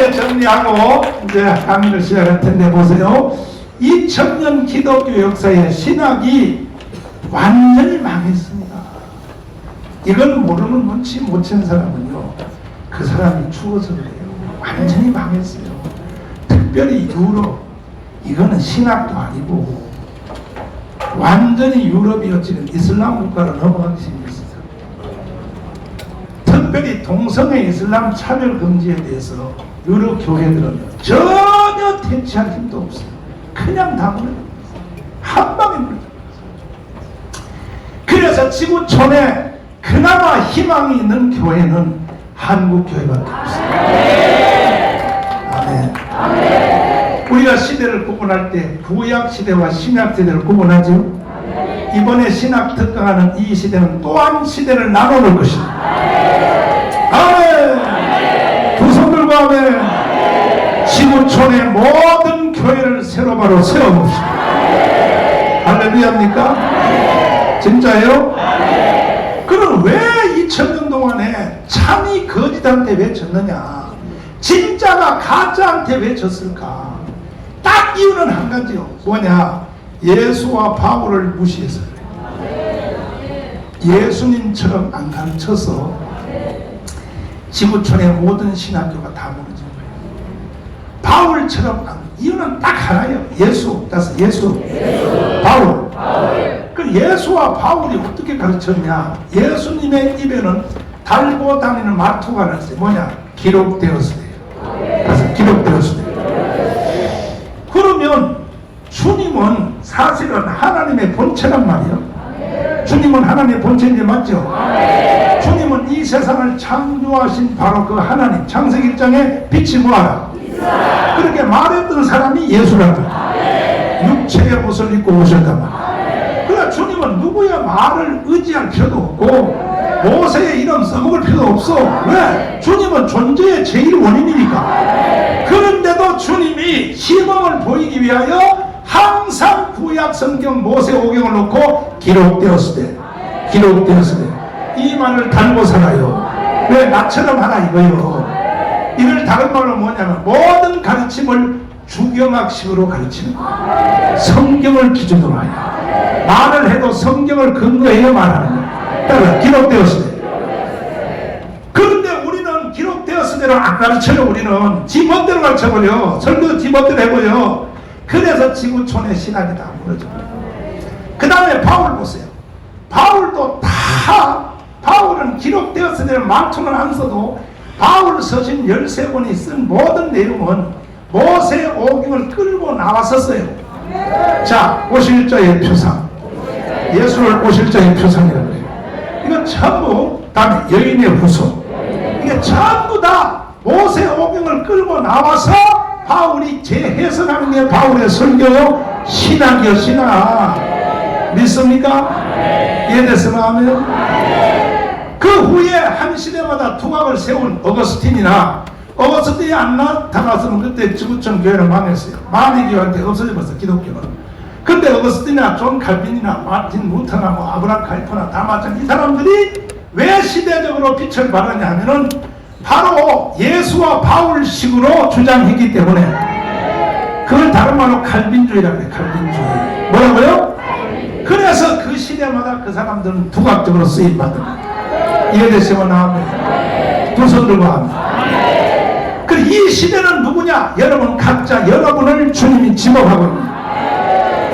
이렇게 정리하고 이제 강의를 시작할 텐데 보세요. 2000년 기독교 역사에 신학이 완전히 망했습니다. 이걸 모르는 눈치 못 챈 사람은요, 그 사람이 죽어서 그래요. 완전히 망했어요. 특별히 유럽, 이거는 신학도 아니고 완전히 유럽이 지금 이슬람 국가로 넘어가기 시작했어요. 특별히 동성애 이슬람 차별 금지에 대해서 유럽 교회들은 전혀 대치할 힘도 없어요. 그냥 다 물어요. 한 방에 물어요. 그래서 지구촌에 그나마 희망이 있는 교회는 한국 교회밖에 없어요. 아멘. 아멘. 우리가 시대를 구분할 때 구약 시대와 신약 시대를 구분하죠. 아멘. 이번에 신학 특강하는 이 시대는 또한 시대를 나눠놓을 것입니다. 아멘. 두 손 들고 아멘. 지구촌의 모든 교회를 새로 바로 세워봅시다. 할렐루야입니까? 진짜예요? 그럼 왜 2000년 동안에 참이 거짓한테 왜 졌느냐? 진짜가 가짜한테 왜 졌을까? 딱 이유는 한 가지요. 뭐냐? 예수와 바울을 무시해서 그래요. 예수님처럼 안 가르쳐서 지구촌의 모든 신학교가 다 무너진 거예요. 바울처럼 이유는 딱 하나예요. 예수. 따라서 예수. 바울. 그 예수와 바울이 어떻게 가르쳤냐? 예수님의 입에는 달고 다니는 말투가 나왔어요. 뭐냐? 기록되었어요. 그래서 기록되었어요. 그러면 주님은 사실은 하나님의 본체란 말이에요. 주님은 하나님의 본체인데 맞죠? 주님은 이 세상을 창조하신 바로 그 하나님. 창세기 1장에 빛이 뭐하라? 그렇게 말했던 사람이 예수라고. 육체의 옷을 입고 오셨단 말이에요. 그러니까 주님은 누구의 말을 의지할 필요도 없고 모세의 이름 써먹을 필요도 없어. 왜? 주님은 존재의 제일 원인이니까. 그런데도 주님이 희망을 보이기 위하여 항상 구약 성경 모세 오경을 놓고 기록되었을 때, 기록되었을 때 이 말을 달고 살아요. 왜? 나처럼 하라 이거요. 이걸 다른 말로 뭐냐면 모든 가르침을 주경학식으로 가르치는 거예요. 성경을 기준으로 하여 말을 해도 성경을 근거해야 말하는 거예요. 따라 기록되었을 때. 그런데 우리는 기록되었을 때는 안 가르쳐요. 우리는 지 멋대로 가르쳐버려. 설교도 지 멋대로 해버려. 그래서 지구촌의 신학이 다 무너져요. 그 다음에 바울 보세요. 바울도 바울은 기록되었을 때는 말투는 안 써도 바울 서신 13권이 쓴 모든 내용은 모세 오경을 끌고 나와서 써요. 자, 오실자의 표상. 예수를 오실자의 표상이라고 해요. 이건 전부, 다음에 여인의 후손. 이게 전부 다 모세 오경을 끌고 나와서 바울이 재해석하는 게 바울의 설교요. 신학이요, 신학. 믿습니까? 이해됐으면 하면. 그 후에 한 시대마다 두각을 세운 어거스틴이 안 나타났으면 그때 지구촌 교회는 망했어요. 마니교한테 없어져버렸어, 기독교는. 근데 어거스틴이나 존 칼빈이나 마틴 루터나 뭐 아브라함 칼리포나 다 마찬가지. 이 사람들이 왜 시대적으로 빛을 발하냐 하면은 바로 예수와 바울식으로 주장했기 때문에. 그걸 다른 말로 칼빈주의라고 해요. 칼빈주의. 뭐라고요? 그래서 그 시대마다 그 사람들은 두각적으로 쓰임받은. 이해되시면 하면 두 손 들고 합니다. 그리고 이 시대는 누구냐? 여러분 각자 여러분을 주님이 지목하고 있습니다.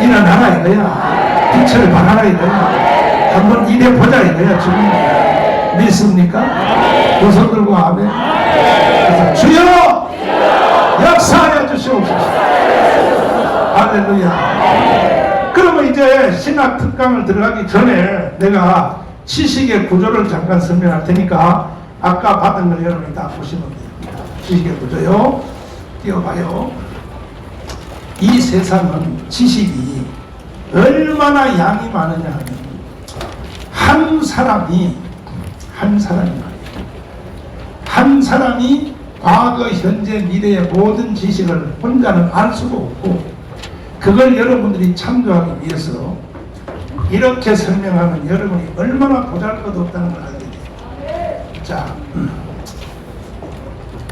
일어나라 이거야. 빛을 발하라 이거야. 한번 일해 보자 이거야. 주님 믿습니까? 두 손 들고 하면 그래서 주여 역사하여 주시옵소서. 할렐루야. 그러면 이제 신학 특강을 들어가기 전에 내가 지식의 구조를 잠깐 설명할 테니까 아까 받은 걸 여러분이 다 보시면 됩니다. 지식의 구조요. 띄워봐요. 이 세상은 지식이 얼마나 양이 많으냐 하면 한 사람이 과거, 현재, 미래의 모든 지식을 혼자는 알 수가 없고 그걸 여러분들이 참조하기 위해서 이렇게 설명하면 여러분이 얼마나 보잘것없다는 걸 알게 돼요. 자,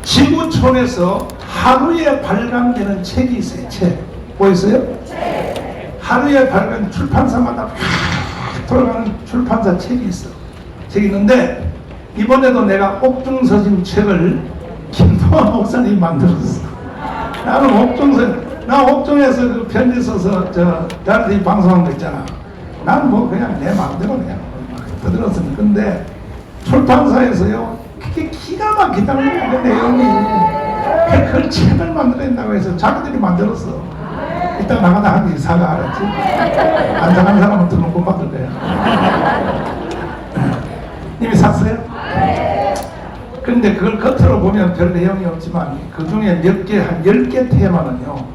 지구촌에서 하루에 발간되는 책이 있어요. 책. 뭐 있어요? 하루에 발간, 출판사마다 돌아가는 출판사 책이 있어. 책이 있는데, 이번에도 내가 옥중서심 책을 김동환 목사님이 만들었어. 나는 나 옥중에서 그 편지 써서 나한테 방송한 거 있잖아. 나는 뭐 그냥 내 마음대로 그냥 떠들었습니다. 근데 출판사에서요, 그게 기가 막히다는 거야, 그 내용이. 그걸 책을 만들어낸다고 해서 자기들이 만들었어. 이따 나가다 한 개 사가, 알았지? 안 사간 사람은 또 못 받을 거야. 이미 샀어요? 근데 그걸 겉으로 보면 별 내용이 없지만 그 중에 몇 개, 한 10개 테마는요,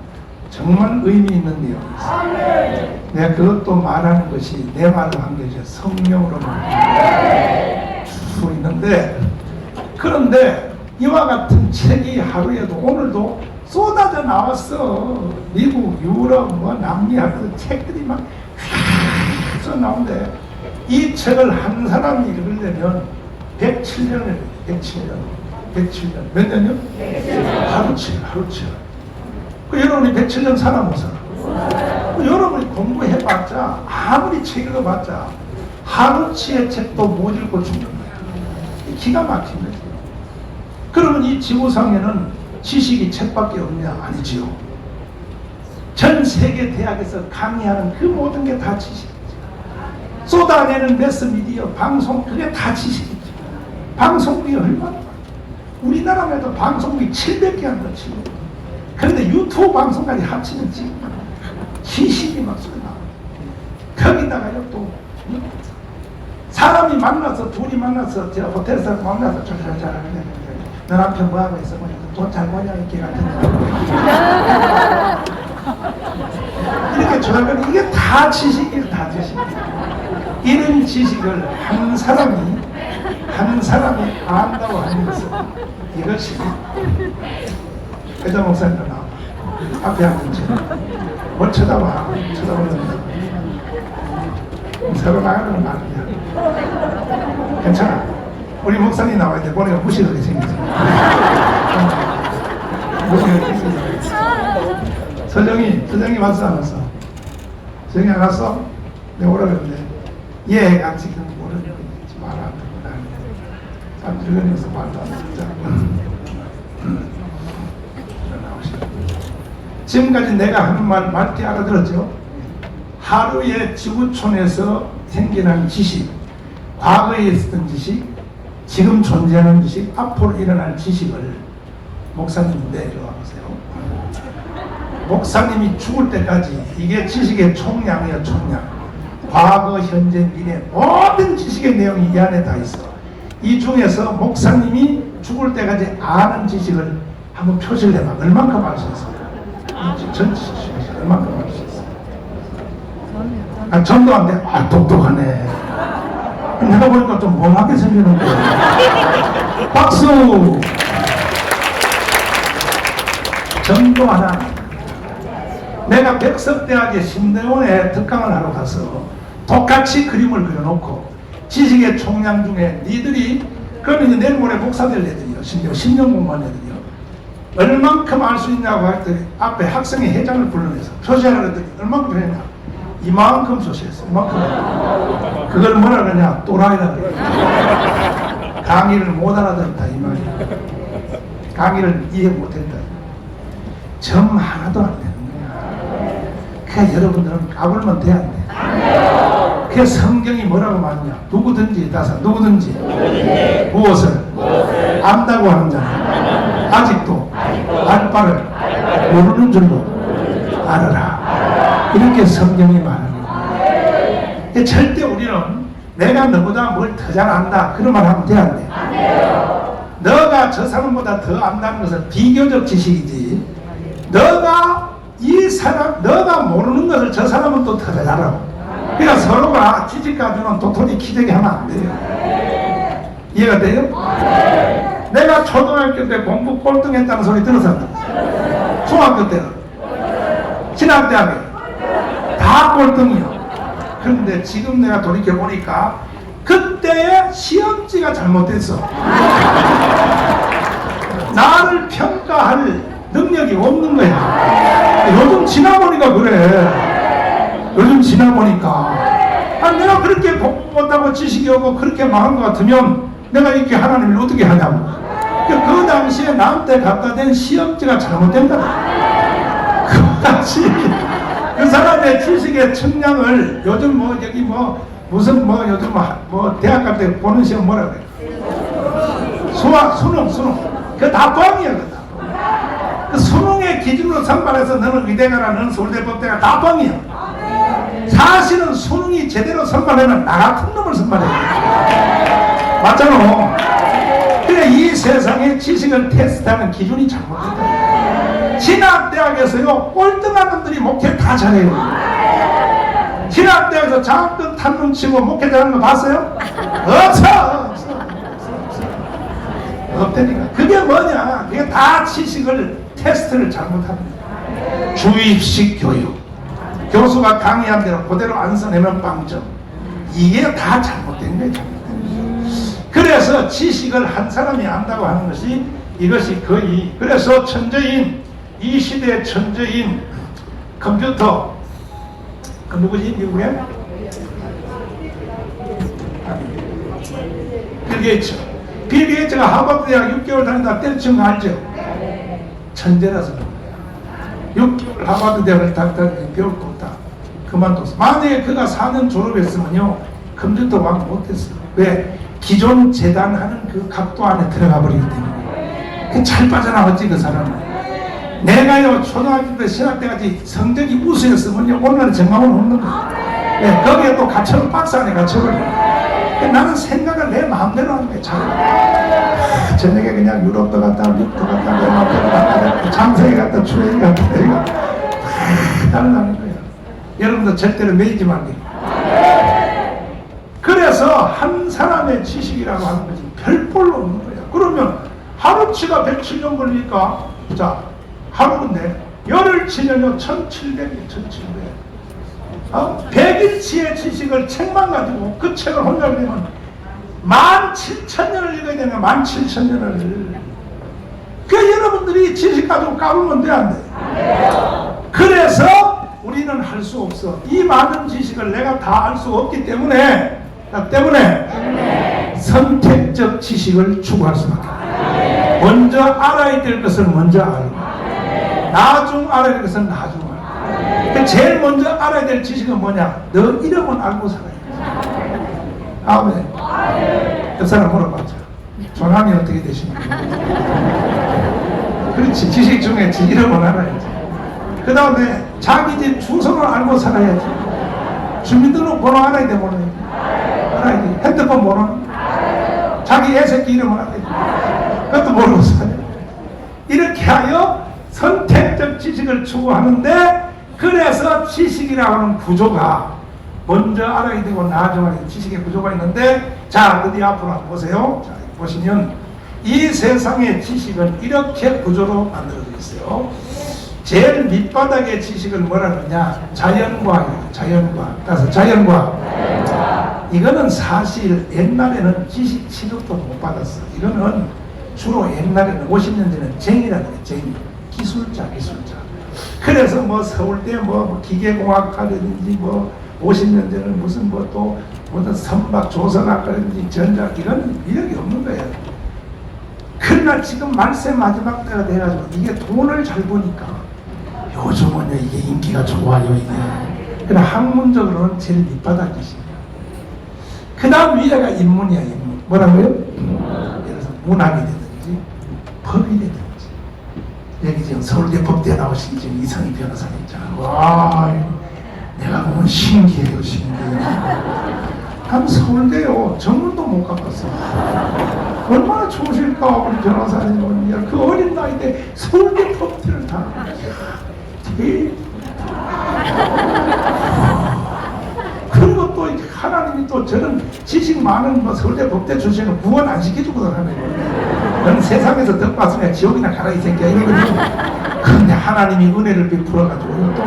정말 의미 있는 내용이 있어요. 내가 그것도 말하는 것이 내 말로 한 게 이제 성령으로 말할 수 있는데, 그런데 이와 같은 책이 하루에도 오늘도 쏟아져 나왔어. 미국, 유럽, 뭐 남미 하면서 책들이 막 써 나오는데, 이 책을 한 사람이 읽으려면 107년을 107년. 몇 년이요? 하루치. 여러분이 107년 살아 못 살아? 여러분이 공부해봤자, 아무리 책 읽어봤자 하루치의 책도 못 읽고 죽는 거야. 기가 막힌 거지. 그러면 이 지구상에는 지식이 책밖에 없냐? 아니지요. 전 세계 대학에서 강의하는 그 모든 게 다 지식이죠. 쏟아내는 매스미디어, 방송, 그게 다 지식이죠. 방송국이 얼마나 많아. 우리나라에도 방송국이 700개 한다 치고. 그런데 유튜브 방송까지 합치면 지금 지식이 막 쏟아나. 거기다가요 또 사람이 만나서, 둘이 만나서, 제가 호텔에서 만나서 너 남편 뭐하고 있어? 돈 잘 버냐? 이렇게 같은 이렇게 좋아하면 이게 다 지식이에요. 다 지식. 이런 지식을 한 사람이 안다고 하는 것은 이것이 회장 목사님 나와. 앞에 앉은 채 뭘 쳐다보는다. 서로 나가는 말이야. 괜찮아. 우리 목사님 나와야 돼. 보니까 무시하게 생겼어. 무시하게 생겼어. 서정이 왔어 안 왔어? 서정이 안 왔어? 내가 오라 그랬는데 얘가 지금 모르는 거 있지 마라. 참 즐거워서 말도 안 듣자. 지금까지 내가 하는 말 맑게 알아들었죠? 하루에 지구촌에서 생겨난 지식, 과거에 있었던 지식, 지금 존재하는 지식, 앞으로 일어날 지식을 목사님 내려와 보세요. 목사님이 죽을 때까지 이게 지식의 총량이에요. 총량. 과거, 현재, 미래 모든 지식의 내용이 이 안에 다 있어. 이 중에서 목사님이 죽을 때까지 아는 지식을 한번 표시를 해봐. 얼만큼 알 수 있어? 전 지식 중에서 얼만큼 알 수 있어? 전도 안 돼. 똑똑하네. 내가 보니까 좀 멍하게 생기는데. 박수! 전도 하나. 내가 백석대학의 신대원에 특강을 하러 가서 똑같이 그림을 그려놓고 지식의 총량 중에 니들이, 그러면 이제 내일 모레 목사 될 애들이요. 심지어 10년 공부한 애들이요. 얼만큼 알 수 있냐고 할 때 앞에 학생회 회장을 불러내서 표시하라 그랬더니 얼만큼 표현했냐? 이만큼 표시했어. 이만큼. 그걸 뭐라 그러냐? 또라이라 그래. 강의를 못 알아듣다 이 말이야. 강의를 이해 못했다. 점 하나도 안 되는 거야. 그러니까 여러분들은 까불면 돼, 안 돼? 그 성경이 뭐라고 말하냐? 누구든지 무엇을 안다고 하는 자는 아직도 알 바를 모르는 줄로 알아라. 이렇게 성경이 말하는 거예요. 절대 우리는 내가 너보다 뭘 더 잘 안다 그런 말 하면 돼, 안 돼? 너가 저 사람보다 더 안다는 것은 비교적 지식이지, 너가 모르는 것을 저 사람은 또 더 잘하고, 그러니까 서로가 지식 가지고는 도토리 키재기 하면 안 돼요. 이해가 돼요? 내가 초등학교 때 공부 꼴등했다는 소리 들었었나? 중학교 때는, 신학대학에 다 꼴등이요. 그런데 지금 내가 돌이켜보니까 그때의 시험지가 잘못됐어. 나를 평가할 능력이 없는 거야. 요즘 지나보니까 그래. 요즘 지나보니까 내가 그렇게 공부 못하고 지식이 없고 그렇게 망한 것 같으면 내가 이렇게 하나님을 어떻게 하냐고. 그 당시에 나한테 갖다 댄 시험지가 잘못된 거다. 그같이 그 사람의 지식의 측량을 요즘 뭐 여기 뭐 무슨 뭐 요즘 뭐 대학 갈 때 보는 시험 뭐라 그래? 수능 그 다 뻥이야. 그 수능의 기준으로 선발해서 너는 의대가라 너는 서울대 법대가 다 뻥이야. 사실은 수능이 제대로 선발하면 나 같은 놈을 선발해. 맞잖아. 그래 이 세상에 지식을 테스트하는 기준이 잘못됐다. 진학대학에서요 꼴등한 놈들이 목회 다 잘해요. 진학대학에서 장학금 탄 놈 치고 목회 잘하는 거 봤어요? 없어. 없다니까. 그게 뭐냐? 그게 다 지식을 테스트를 잘못합니다. 주입식 교육. 교수가 강의한 대로 그대로 안 써내면 빵점. 이게 다 잘못된 거예요. 그래서 지식을 한 사람이 안다고 하는 것이 이것이 거의 그래서 천재인 이 시대의 천재인 컴퓨터 그 누구지 미국에? 빌 게이츠. 빌 게이츠가 하버드 대학 6개월 다니다 때려친 거 알죠? 천재라서 그런 거야. 6개월 하버드 대학을 다녔더니 배울 거 없다. 그만뒀어. 만약에 그가 4년 졸업했으면요 컴퓨터 왕 못했어. 왜? 기존 재단하는 그 각도 안에 들어가 버리기 때문에 잘 빠져나왔지 그 사람은. 내가요 초등학교 때 신학 때까지 성적이 우수였으면요 오늘은 정말은 없는 거야. 네, 거기에 또 갇혀서 박스 안에 갇혀버려. 나는 생각을 내 마음대로 하는 거야. 저녁에 그냥 유럽도 갔다 미국도 갔다 내 마음대로 갔다 장세에 갔다 추레에 갔다 내가 달라는 거야. 여러분도 절대로 매이지 말게. 그래서 한 사람의 지식이라고 하는 것이 별볼로 없는 거야. 그러면 하루치가 107년 걸리니까 자 하루인데 열흘 치면요 1700이 1700. 100일치의 지식을 책만 가지고 그 책을 혼자 읽으면 17,000년을 읽어야 되는 17,000년을. 그 여러분들이 지식 가지고 까불면 돼 안 돼? 그래서 우리는 할 수 없어. 이 많은 지식을 내가 다 알 수 없기 때문에 선택적 지식을 추구할 수밖에 없어. 먼저 알아야 될 것을 먼저 알고 나중 알아야 될 것은 나중 알고. 그러니까 제일 먼저 알아야 될 지식은 뭐냐? 너 이름은 알고 살아야 돼. 아멘. 옆 사람 물어봤죠. 전함이 어떻게 되십니까? 그렇지. 지식 중에 지 이름은 알아야지. 그 다음에 자기 집 주소를 알고 살아야지. 주민등록번호 알아야 돼, 모르니? 알아야 돼. 핸드폰 번호 자기 애새끼 이름을 알아야 돼. 그것도 모르고 살아야 돼. 이렇게 하여 선택적 지식을 추구하는데 그래서 지식이라고 하는 구조가 먼저 알아야 되고 나중에 알아야 되는 지식의 구조가 있는데 자 어디 앞으로 한번 보세요. 자 보시면 이 세상의 지식은 이렇게 구조로 만들어져 있어요. 제일 밑바닥의 지식을 뭐라 그러냐? 자연과학이에요. 자연과학. 따라서 자연과학. 이거는 사실 옛날에는 지식 취급도 못 받았어. 이거는 주로 옛날에는 50년 전에 쟁이라는 게 쟁이. 기술자. 그래서 뭐 서울대 뭐 기계공학과라든지 뭐 50년 전에는 무슨 뭐 또 무슨 선박 조선학과라든지 전작 이런 위력이 없는 거예요. 그러나 지금 말세 마지막 때가 돼가지고 이게 돈을 잘 버니까 요즘은 이게 인기가 좋아요 이게. 그러나 학문적으로는 제일 밑바닥이시네요. 그 다음 위에가 인문이야 인문. 뭐라고요? 예를 들어서 문학이 되든지 법이 되든지. 여기 지금 서울대 법대 나오신 지금 이성희 변호사님 있잖아. 와, 내가 보면 신기해요, 신기해요. 난 서울대요. 전문도 못 가봤어. 얼마나 좋으실까, 우리 변호사님은. 그 어린 나이 때 서울대 법대를 다. 그리고 또 하나님이 또 저런 지식 많은 뭐 서울대 법대 출신을 구원 안 시켜주거든 하나님은. 너는 세상에서 덕 봤으면 지옥이나 가라 이 새끼야 이러거든. 그런데 하나님이 은혜를 베풀어가지고 또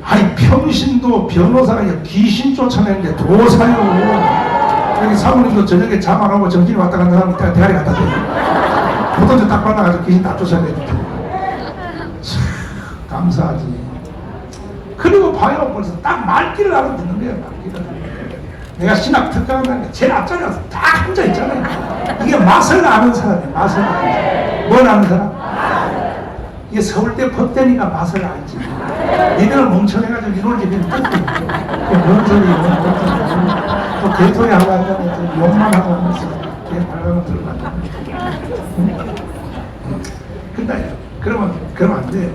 아니 평신도 변호사가 귀신 쫓아내는데 도사요. 여기 사모님도 저녁에 잠 안 오고 정신이 왔다 갔다 하면 대가리 갖다 대요. 보통도 딱 받아가지고 귀신 다 쫓아내는데. 참 감사하지. 그리고 봐요, 벌써 딱 말귀를 알아듣는 거예요, 말귀를. 내가 신학 특강한다는 게 제일 앞자리에 와서 딱 앉아 있잖아요. 이게 맛을 아는 사람이에요, 맛을 아는 사람. 뭘 아는 사람? 이게 서울대 법대니까 맛을 알지. 니들은 멍청해가지고 이걸 집에 뜯고 뭔 소리예요? 또 개소리 하고 앉아서 욕만 하고 하면서 개 발광을 들어간다. 근데 그러면 안 돼요.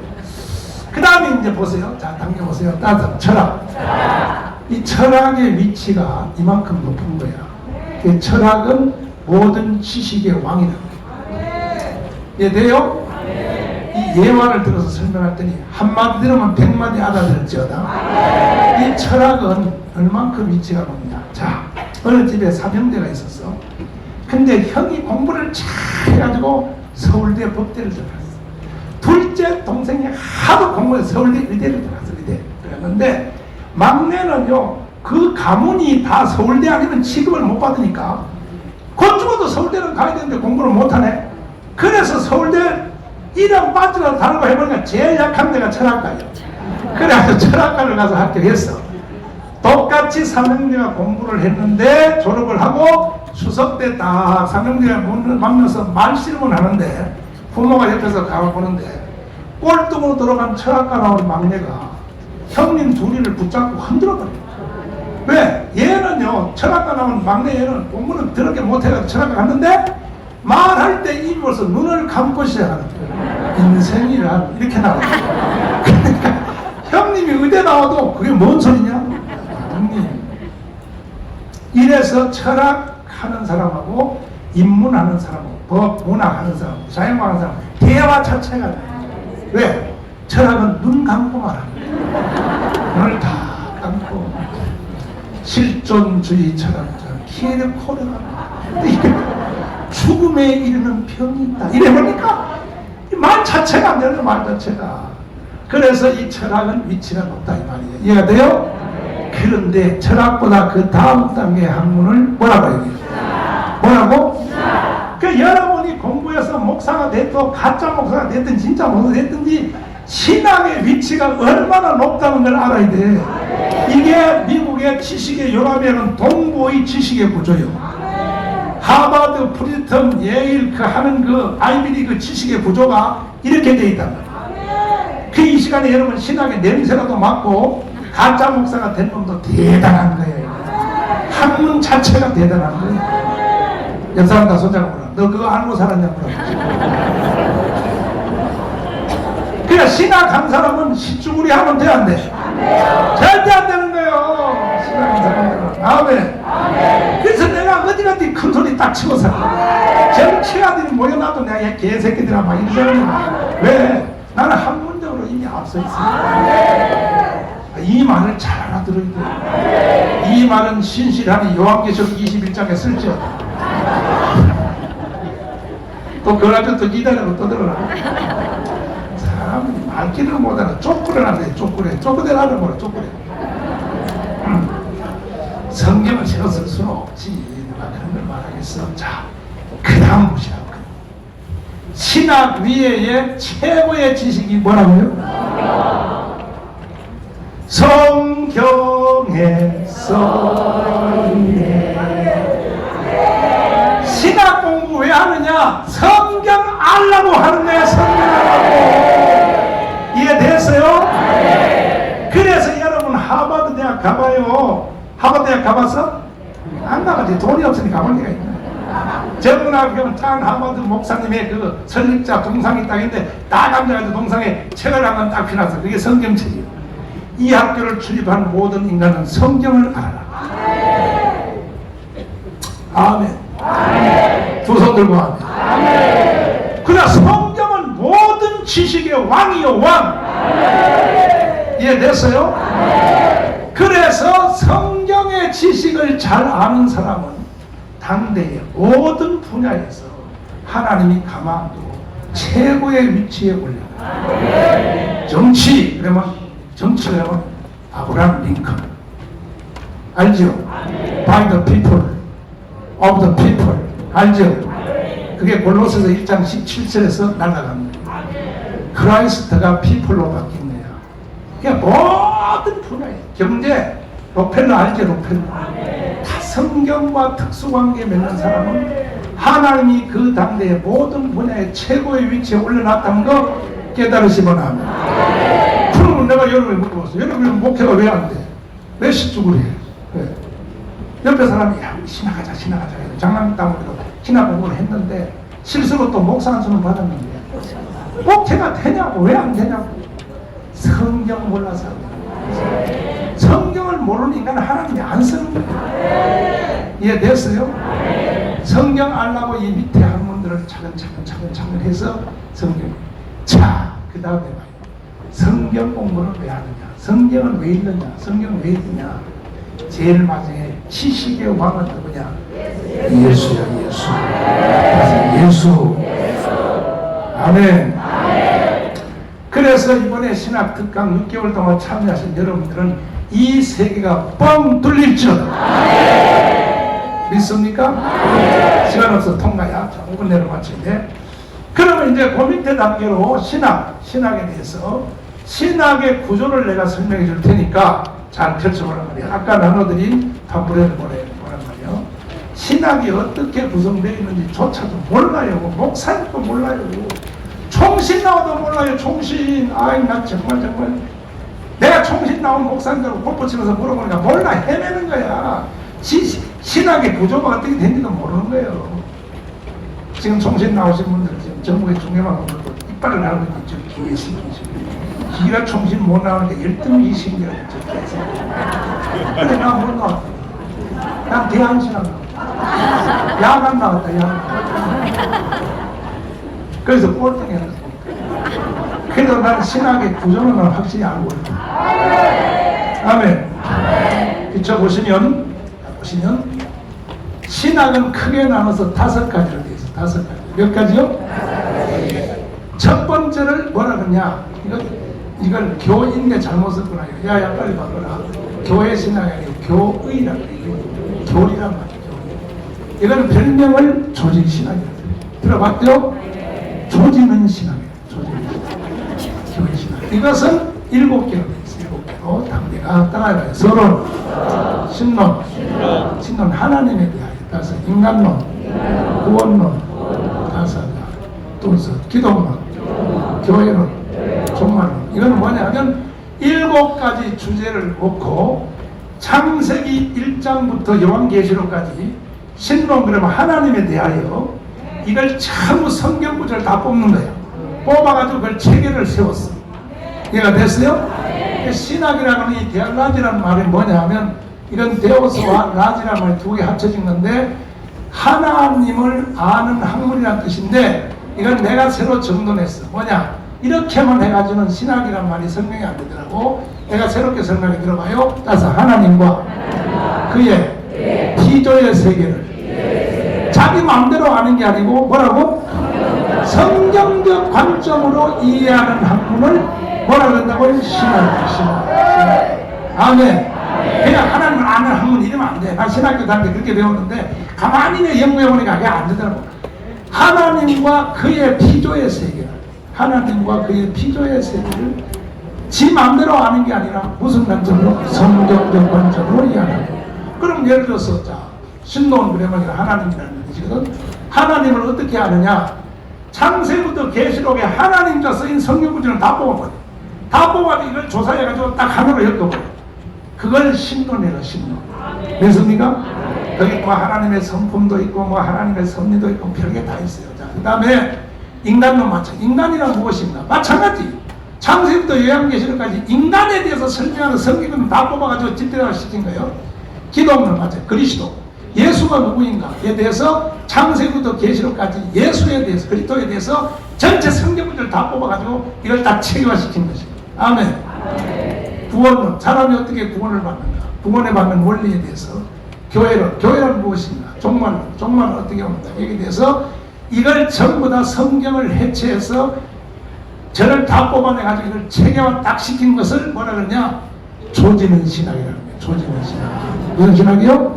그 다음에 이제 보세요. 자, 당겨보세요. 따뜻 철학. 이 철학의 위치가 이만큼 높은 거야. 그 철학은 모든 지식의 왕이라는 거야. 이해돼요? 이 예화를 들어서 설명했더니 한마디 들으면 100마디 알아들을지어다. 이 철학은 얼만큼 위치가 높냐. 자, 어느 집에 삼형제가 있었어. 근데 형이 공부를 잘 해가지고 서울대 법대를 들어갔어. 둘째 동생이 하도 공부해서 서울대 의대를 들어갔어. 의대 들어갔는데 막내는요, 그 가문이 다 서울대 아니면 취급을 못 받으니까 곧 죽어도 서울대는 가야 되는데 공부를 못하네. 그래서 서울대 이름 빠지라도 다르고 해보니까 제일 약한 데가 철학과예요. 그래서 철학과를 가서 합격했어. 똑같이 삼형제가 공부를 했는데 졸업을 하고 수석 때 딱 삼형제가 문을 만나서 말씨름을 하는데 부모가 옆에서 가보는데 꼴등으로 들어간 철학과 나온 막내가 형님 둘이를 붙잡고 흔들어버려요. 왜? 얘는요, 철학과 나온 막내 얘는 공부는 더럽게 못해가지고 철학과 갔는데 말할 때 입이 벌써 눈을 감고 시작하는 거예요. 인생이란 이렇게 나와요. 그러니까 형님이 의대 나와도 그게 뭔 소리냐? 형님, 이래서 철학하는 사람하고 인문하는 사람하고 법, 문학하는 사람, 자연과학하는 사람 대화 자체가 나요. 왜? 철학은 눈 감고 말합니다. 눈을 다 감고 실존주의 철학자 키에르 코르가 죽음에 이르는 병이 있다. 이래보니까 말 자체가 안 되는 말 자체가. 그래서 이 철학은 위치가 높다 이 말이에요. 이해가 돼요? 그런데 철학보다 그 다음 단계의 학문을 뭐라고 얘기해요? 뭐라고? 그 여러분이 공부해서 목사가 됐든 가짜 목사가 됐든 진짜 목사가 됐든지 신앙의 위치가 얼마나 높다는 걸 알아야 돼. 이게 미국의 지식의 연합회는 동부의 지식의 구조요. 하버드, 프린스턴, 예일 그 하는 그 아이비리그 지식의 구조가 이렇게 돼 있단 말이에요. 그 이 시간에 여러분 신학의 냄새라도 맡고 가짜 목사가 된 놈도 대단한 거예요. 학문 자체가 대단한 거예요. 옆 사람 다 손잡고 물어. 너 그거 알고 살았냐고 물어. 그냥 신학한 사람은 시쭈구리 하면 돼, 안 돼? 절대 안 되는 거예요. 신학한 사람들은. 아멘. 그래서 내가 어디가든 큰 소리 딱 치고 살아. 정치가들이 모여놔도 내가 얘 개새끼들아 막 이러잖아. 왜? 나는 학문적으로 이미 앞서 있으니까. 이 말을 잘 알아들어야 돼. 이 말은 신실하니 요한계시록 21장에 쓸지어다. 또 그걸 가지고 또 기다리고 또 들어라. 참 말귀를 못하는 쪼꾸레라네. 쪼꾸레라는 거라. 쪼꾸레. 성경을 제가 쓸 수는 없지. 누가 그런 걸 말하겠어. 자, 그 다음 보시라고. 신학 위에의 최고의 지식이 뭐라고요? 성경에 써있네. 신학 공부 왜 하느냐? 성경 알라고 하는 거야. 성경 알라고. 이해됐어요? 그래서 여러분 하버드 대학 가봐요. 하버드 대학 가봤어? 안 가봤지. 돈이 없으니까 가볼 리가 있네. 전문학교 짠 하버드 목사님의 그 설립자 동상이 딱 있는데 딱 앉아가지고 동상에 책을 한 권 딱 펴놨어. 그게 성경책이에요. 이 학교를 출입한 모든 인간은 성경을 알아라. 아멘. 두 손 들고 아멘. 그러나 성경은 모든 지식의 왕이요 왕. 이해됐어요? 그래서 성경의 지식을 잘 아는 사람은 당대의 모든 분야에서 하나님이 가만두고 최고의 위치에 올려요. 정치 그러면 아브라함 링컨 알죠? By the people, of the people 알죠? 그 그게 골로새서 1장 17절에서 날아갑니다. 크라이스트가 피플로 바뀐 거야. 그러니까 모든 분야에 경제, 로펠러 알죠? 로펠러. 다 성경과 특수관계 맺는 사람은 하나님이 그 당대의 모든 분야의 최고의 위치에 올려놨다는 거 깨달으시면 합니다. 그러면 내가 여러분이 물어봤어. 여러분 목회가 왜 안 돼? 왜 시축을 해? 왜? 옆에 사람이 야 우리 신학하자 장난감으로 신학 공부를 했는데 실수로 또 목사 한 수는 받았는데 목회가 되냐고. 왜 안 되냐고. 성경 몰라서 안 돼. 성경을 모르는 인간은 하나님이 안 쓰는 거예요. 이해됐어요? 성경 알라고 이 밑에 학문들을 차근차근 해서 성경. 자, 그 다음에 봐요. 성경 공부를 왜 하느냐? 성경을 왜 읽느냐? 성경을 왜 읽느냐? 제일 마지막에 지식의 왕은 누구냐? 예수야, 예수. 예수. 아멘. 그래서 이번에 신학 특강 6개월 동안 참여하신 여러분들은 이 세계가 뻥 뚫릴지어다. 믿습니까? 시간 없어 통과야. 5분 내로 마치는데. 그러면 이제 그 밑에 단계로 신학에 대해서 신학의 구조를 내가 설명해 줄 테니까 잘 펼쳐보란 말이야. 아까 나눠드린 팜플렛을 보란 말이야. 신학이 어떻게 구성되어 있는지 조차도 몰라요. 목사님도 몰라요. 총신 나와도 몰라요. 총신. 아이 나 정말 내가 총신 나온 목사님들하고 골프 치면서 물어보니까 몰라. 헤매는 거야. 신학의 구조가 어떻게 되는지도 모르는 거예요. 지금 총신 나오신 분들 지금 전국의 중요한 분들도 이빨을 나오고 있죠. 기회 시키시고 기가 총신 못 나오는데 1등 20개가 적혀있어. 근데 나 못 나왔다. 난 대한신학 나왔다. 야간 나왔다. 야간. 그래서 꼴등이 났어. 그래도 난 신학의 구조는 난 확실히 알고 있다. 아멘. 비춰보시면 신학은 크게 나눠서 5가지로 되어 있어. 5가지. 몇 가지요? 첫 번째를 뭐라 그러냐? 이걸 교인데 잘못 썼구나. 야야 빨리 바꿔라. 교회 신학이 아니고 교의라고 해요. 교리란 말이에요. 이거는 별명을 조직 신학이라고 해요. 들어봤죠? 조지는 신학이에요. 교회 신학. 이것은 7개로 되어 있어요. 7개로 단계가 따라가요. 서론, 신론 하나님에 대하여 5, 인간론, 구원론 5, 또 기독론, 교회론, 종말론. 이건 뭐냐면 7가지 주제를 놓고 창세기 1장부터 요한계시록까지 신론, 그러면 하나님에 대하여 이걸 전부 성경 구절을 다 뽑는 거예요. 뽑아가지고 그걸 체계를 세웠어. 이해가 됐어요? 신학이라는 이 데알라지라는 말이 뭐냐 하면 이건 데오스와 라지라는 말이 2개 합쳐진 건데 하나님을 아는 학문이라는 뜻인데 이건 내가 새로 정돈했어. 뭐냐? 이렇게만 해가지고는 신학이란 말이 설명이 안 되더라고. 내가 새롭게 설명해 들어봐요. 따라서 하나님과 그의 피조의 세계를 자기 마음대로 아는 게 아니고 뭐라고? 성경적 관점으로 이해하는 학문을 뭐라 그런다고요? 신학. 아멘. 그냥 하나님을 아는 학문 이러면 안 돼. 나 신학교 다닐 때 그렇게 배웠는데 가만히 연구해 보니까 그게 안 되더라고. 하나님과 그의 피조의 세계를 지 마음대로 아는 게 아니라 무슨 관점으로? 성경적 관점으로 이해하는 거예요. 그럼 예를 들어서 자 신론 그러면 하나님이라는 뜻이거든. 하나님을 어떻게 아느냐? 창세부터 계시록에 하나님자 쓰인 성경 구절을 다 뽑아버려. 다 뽑아서 이걸 조사해가지고 딱 하나로 엮어버려. 그걸 신론이라 신론. 됐습니까? 거기 뭐 하나님의 성품도 있고 뭐 하나님의 섭리도 있고 별게 다 있어요. 자, 그 다음에 인간도 마찬가지. 인간이란 무엇인가? 마찬가지. 창세부터 요한계시록까지 인간에 대해서 설명하는 성경은 다 뽑아가지고 집대화 시킨 거예요. 기독론 마찬가지. 그리스도. 예수가 누구인가에 대해서 창세부터 계시록까지 예수에 대해서 그리스도에 대해서 전체 성경문을 다 뽑아가지고 이걸 다 체계화시킨 것이에요. 아멘. 구원론. 사람이 어떻게 구원을 받는가? 구원에 받는 원리에 대해서 교회란 무엇인가? 종말은 어떻게 옵니다. 여기에 대해서 이걸 전부 다 성경을 해체해서 저를 다 뽑아내가지고 이걸 체계화 딱 시킨 것을 뭐라 그러냐? 조지는 신학이라는 거예요. 조지는 신학. 무슨 신학이요?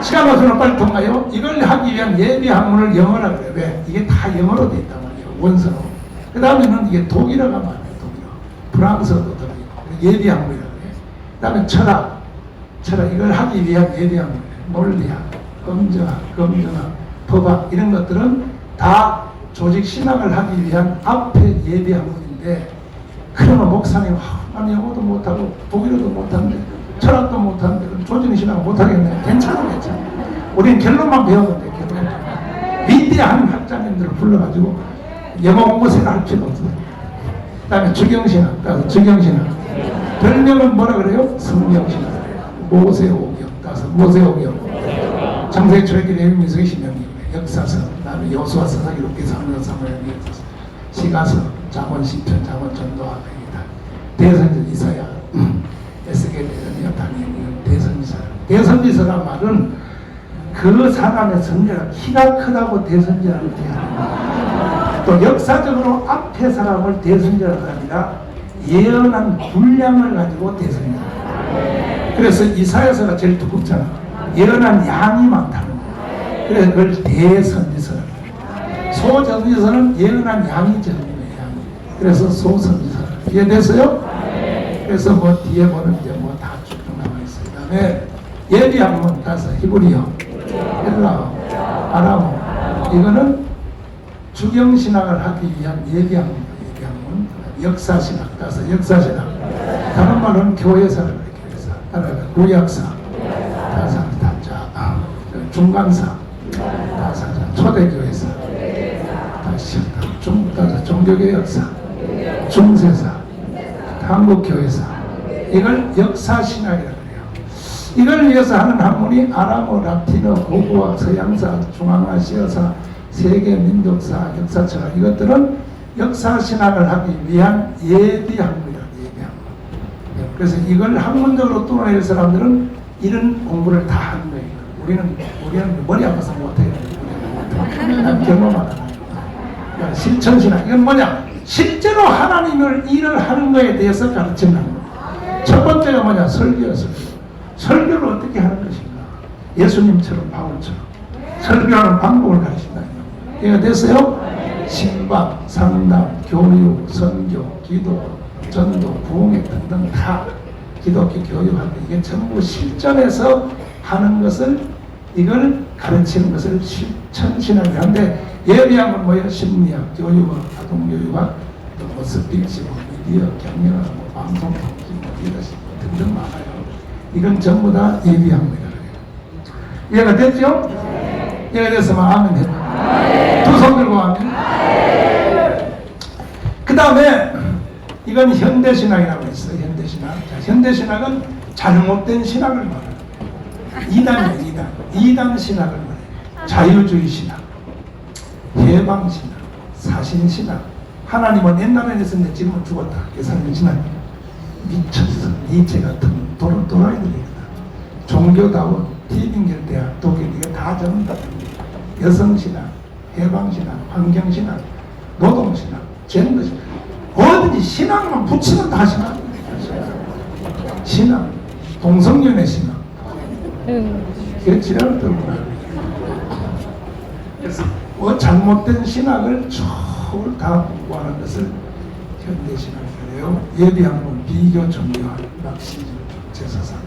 시간 없으면 빨리 통과요. 이걸 하기 위한 예비 학문을 영어라 그래요. 왜? 이게 다 영어로 돼 있단 말이에요. 원서로. 그 다음에는 이게 독일어가 많아요. 독일어. 프랑스어도 들어있고. 예비 학문이라고 그래요. 그 다음에 철학. 이걸 하기 위한 예비 학문. 논리학, 검증학, 법학 이런 것들은 다 조직 신학을 하기 위한 앞에 예비 학문인데, 그러면 목사님, 난 영어도 못하고 독일어도 못하는데 철학도 못하는데 그럼 조직 신학을 못하겠네. 괜찮아. 우리는 결론만 배우면 돼. 결론. 위대한 학자님들을 불러가지고 영어 공부생을 할 필요 없어요. 그 다음에 주경신학, 따라서 주경신학. 별명은 뭐라 그래요? 성경신학. 모세오경, 따라서 모세오경. 창세기 출애굽기 레위기 민수기 신명기, 역사서, 그 다음에 여호수아서, 사기록기, 사무엘, 시가서, 잠언, 시편, 잠언, 전도하다. 대선지 이사야, 에스겔, 예레미야, 다니엘, 대선지서란 말은 그 사람의 선지가 키가 크다고 대선지라고 돼요. 또 역사적으로 앞에 사람을 대선지라고 아니라 예언한 분량을 가지고 대선지라. 그래서 이사야서가 제일 두껍잖아. 예언한 양이 많다는 거야. 그래서 그걸 대선지서라고 해요. 소선지서는 예언한 양이 적은 거예요. 그래서 소선지서. 이해됐어요? 그래서 뭐 뒤에 보는 게 뭐 다 쭉 나와 있어요. 그 다음에 예비 학문 따서 히브리어, 헬라어, 아람어. 이거는 주경신학을 하기 위한 예비 학문. 역사신학 따서 역사신학. 다른 말은 교회사를 교회사. 따라가 구약사, 다사, 중간사, 다사, 초대교회사, 다시 따서 종교개혁사, 중세사, 한국교회사. 이걸 역사신학이라고 해요. 이걸 위해서 하는 학문이 아람어, 라틴어, 고고학, 서양사, 중앙아시아사, 세계민족사, 역사철학. 이것들은 역사신학을 하기 위한 예비 학문이라고 얘기합니다. 그래서 이걸 학문적으로 뚫어낼 사람들은 이런 공부를 다 하는 거예요. 우리는 머리 아파서 못해요. 난 경험하다. 실천신학. 이건 뭐냐? 실제로 하나님을 일을 하는 것에 대해서 가르치는 거예요. 첫 번째가 뭐냐? 설교야, 설교. 설교를 어떻게 하는 것인가? 예수님처럼, 바울처럼. 설교하는 방법을 가르친다. 이해가 됐어요? 신방, 상담, 교육, 선교, 기도, 전도, 부흥회 등등 다 기독교 교육하는 이게 전부 실전에서 하는 것을, 이걸 가르치는 것을 실천신학이라고 하는데, 예비학은 뭐예요? 심리학, 교육학, 아동교육학, 또 스피치, 미디어, 경영학, 방송, 통신, 리더십 등등 많아요. 이건 전부 다 예비학문이라고 해요. 이해가 됐죠? 이해가 됐으면 아멘 해봐. 두 손 들고 아멘. 그 다음에 이건 현대신학이라고 했어요. 현대신학. 자, 현대신학은 잘못된 신학을 말해요. 이단 신학을 말해요. 자유주의 신학, 해방신학, 사신신학. 하나님은 옛날에는 있었는데 지금은 죽었다. 사신신학. 미쳤어. 니체 같은 도라이들이거든. 종교다운 티빙겔대학, 독일, 이게 다 전부 다 여성신학, 해방신학, 환경신학, 노동신학, 젠더신학. 뭐든지 신학만 붙이면 다 신학. 신학, 동성연애 신학. 그게 지랄을 들고 나요. 그래서 뭐 잘못된 신학을 쭉 다 공부하는 것을 현대신학이래요. 예비학문, 비교, 종교학, 락시즘, 제사상,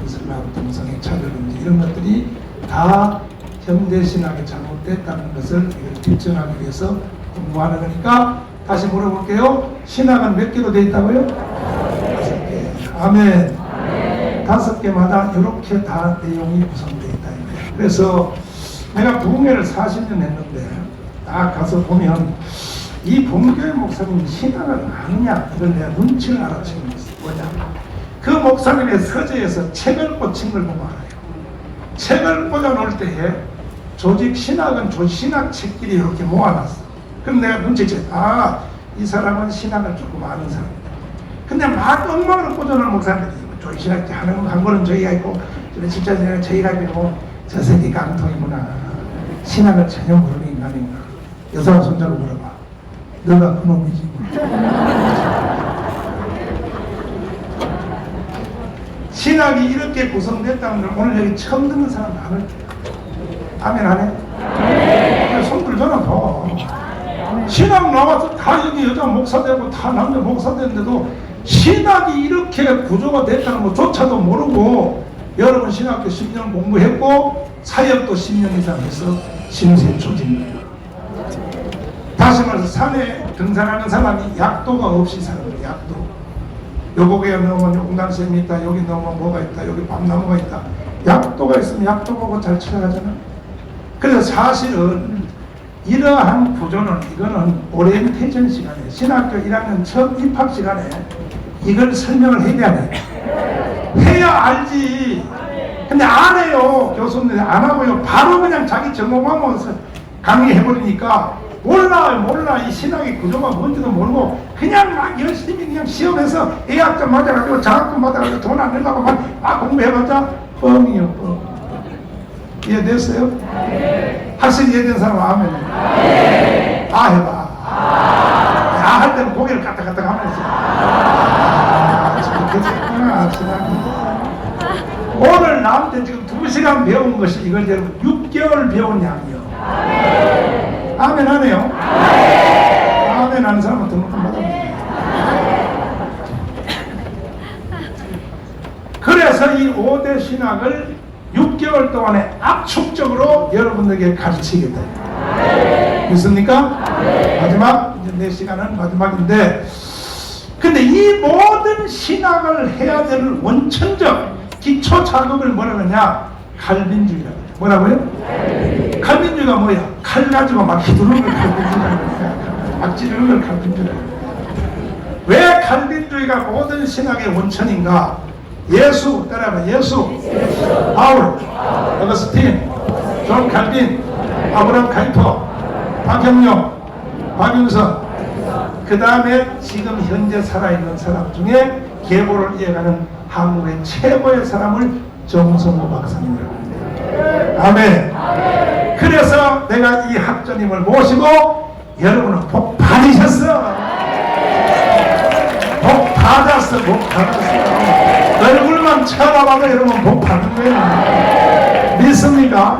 이슬람, 동성애, 차별금지 이런 것들이 다 현대신학이 잘못됐다는 것을 뒷전하기 위해서 공부하는 거니까 다시 물어볼게요. 신학은 몇 개로 되어 있다고요? 5개. 아멘. 5개마다 이렇게 다 내용이 구성되어 있다. 그래서 내가 부흥회를 40년 했는데 딱 가서 보면 이 본교회 목사님이 신학을 아느냐 이걸 내가 눈치를 알아채는 것이 뭐냐. 그 목사님의 서재에서 책을 꽂힌 걸 보면 알아요. 책을 꽂아놓을 때에 조직 신학은 신학 책끼리 이렇게 모아놨어. 그럼 내가 눈치챘. 이 사람은 신학을 조금 아는 사람이다. 근데 막 엉망으로 꽂아놓은 목사님들이 조직 신학 한 거는 저희가 있고 진짜 저희가 있고 저 새끼 깡통이구나. 신학을 전혀 모르는 인간인가. 여자가 손자로 물어봐. 너가 그놈이지. 신학이 이렇게 구성됐다는 걸 오늘 여기 처음 듣는 사람 많을 거예요. 아멘 안 해? 손 들잖아 더. 신학 나와서 다 여기 여자 목사 되고 다 남자 목사 되는데도 신학이 이렇게 구조가 됐다는 것조차도 모르고 여러분 신학교 10년 공부했고 사역도 10년 이상 해서 심세초진입니다. 다시 말해서 산에 등산하는 사람이 약도가 없이 사는 거예요. 약도. 요곡에 넣으면 용단샘이 있다, 여기 넣으면 뭐가 있다, 여기 밤나무가 있다. 약도가 있으면 약도 보고 잘 찾아가잖아. 그래서 사실은 이러한 구조는 이거는 오리엔테이션 시간에 신학교 1학년 처음 입학 시간에 이걸 설명을 해야 돼. 해야 알지. 근데 안 해요. 교수님들이 안 하고요. 바로 그냥 자기 전공하면서 강의해버리니까 몰라. 이 신학의 구조가 뭔지도 모르고 그냥 막 열심히 그냥 시험해서 A학점 맞아가지고 장학금 받아가지고 돈 안 내려고 막 공부해봤자 뻥이요. 뻥. 이해됐어요? 학생 이해된 사람 아멘. 해봐. 할 때는 고개를 까딱까딱 하면서 오늘 나한테 지금 2시간 배운 것이 이걸 여러분 6개월 배운 양이요. 아멘 하네요. 아멘 하는 사람은 등록금 받아봅니다. 그래서 이 5대 신학을 6개월 동안에 압축적으로 여러분들에게 가르치겠다. 믿습니까? 마지막 이제 내 시간은 마지막인데, 근데 이 모든 신학을 해야 되는 원천적 기초 자극을 뭐라 그러냐? 칼빈주의라고. 뭐라고요? 칼빈주의가 뭐야? 칼 가지고 막 휘두르는 걸 칼빈주의라고 그래요. 막 찌르는 걸 칼빈주의라고. 왜 칼빈주의가 모든 신학의 원천인가? 예수, 따라해봐. 예수, 바울, 어거스틴, 존 칼빈, 아브라함 카이퍼, 박형룡, 박윤선, 그 다음에 지금 현재 살아있는 사람 중에 계보를 이어가는 한국의 최고의 사람을 정성호 박사님이라고 합니다. 아멘. 그래서 내가 이 학자님을 모시고 여러분은 복 받으셨어. 복 받았어. 복 받았어. 얼굴만 쳐다봐도 여러분 복 받는 거예요. 믿습니까?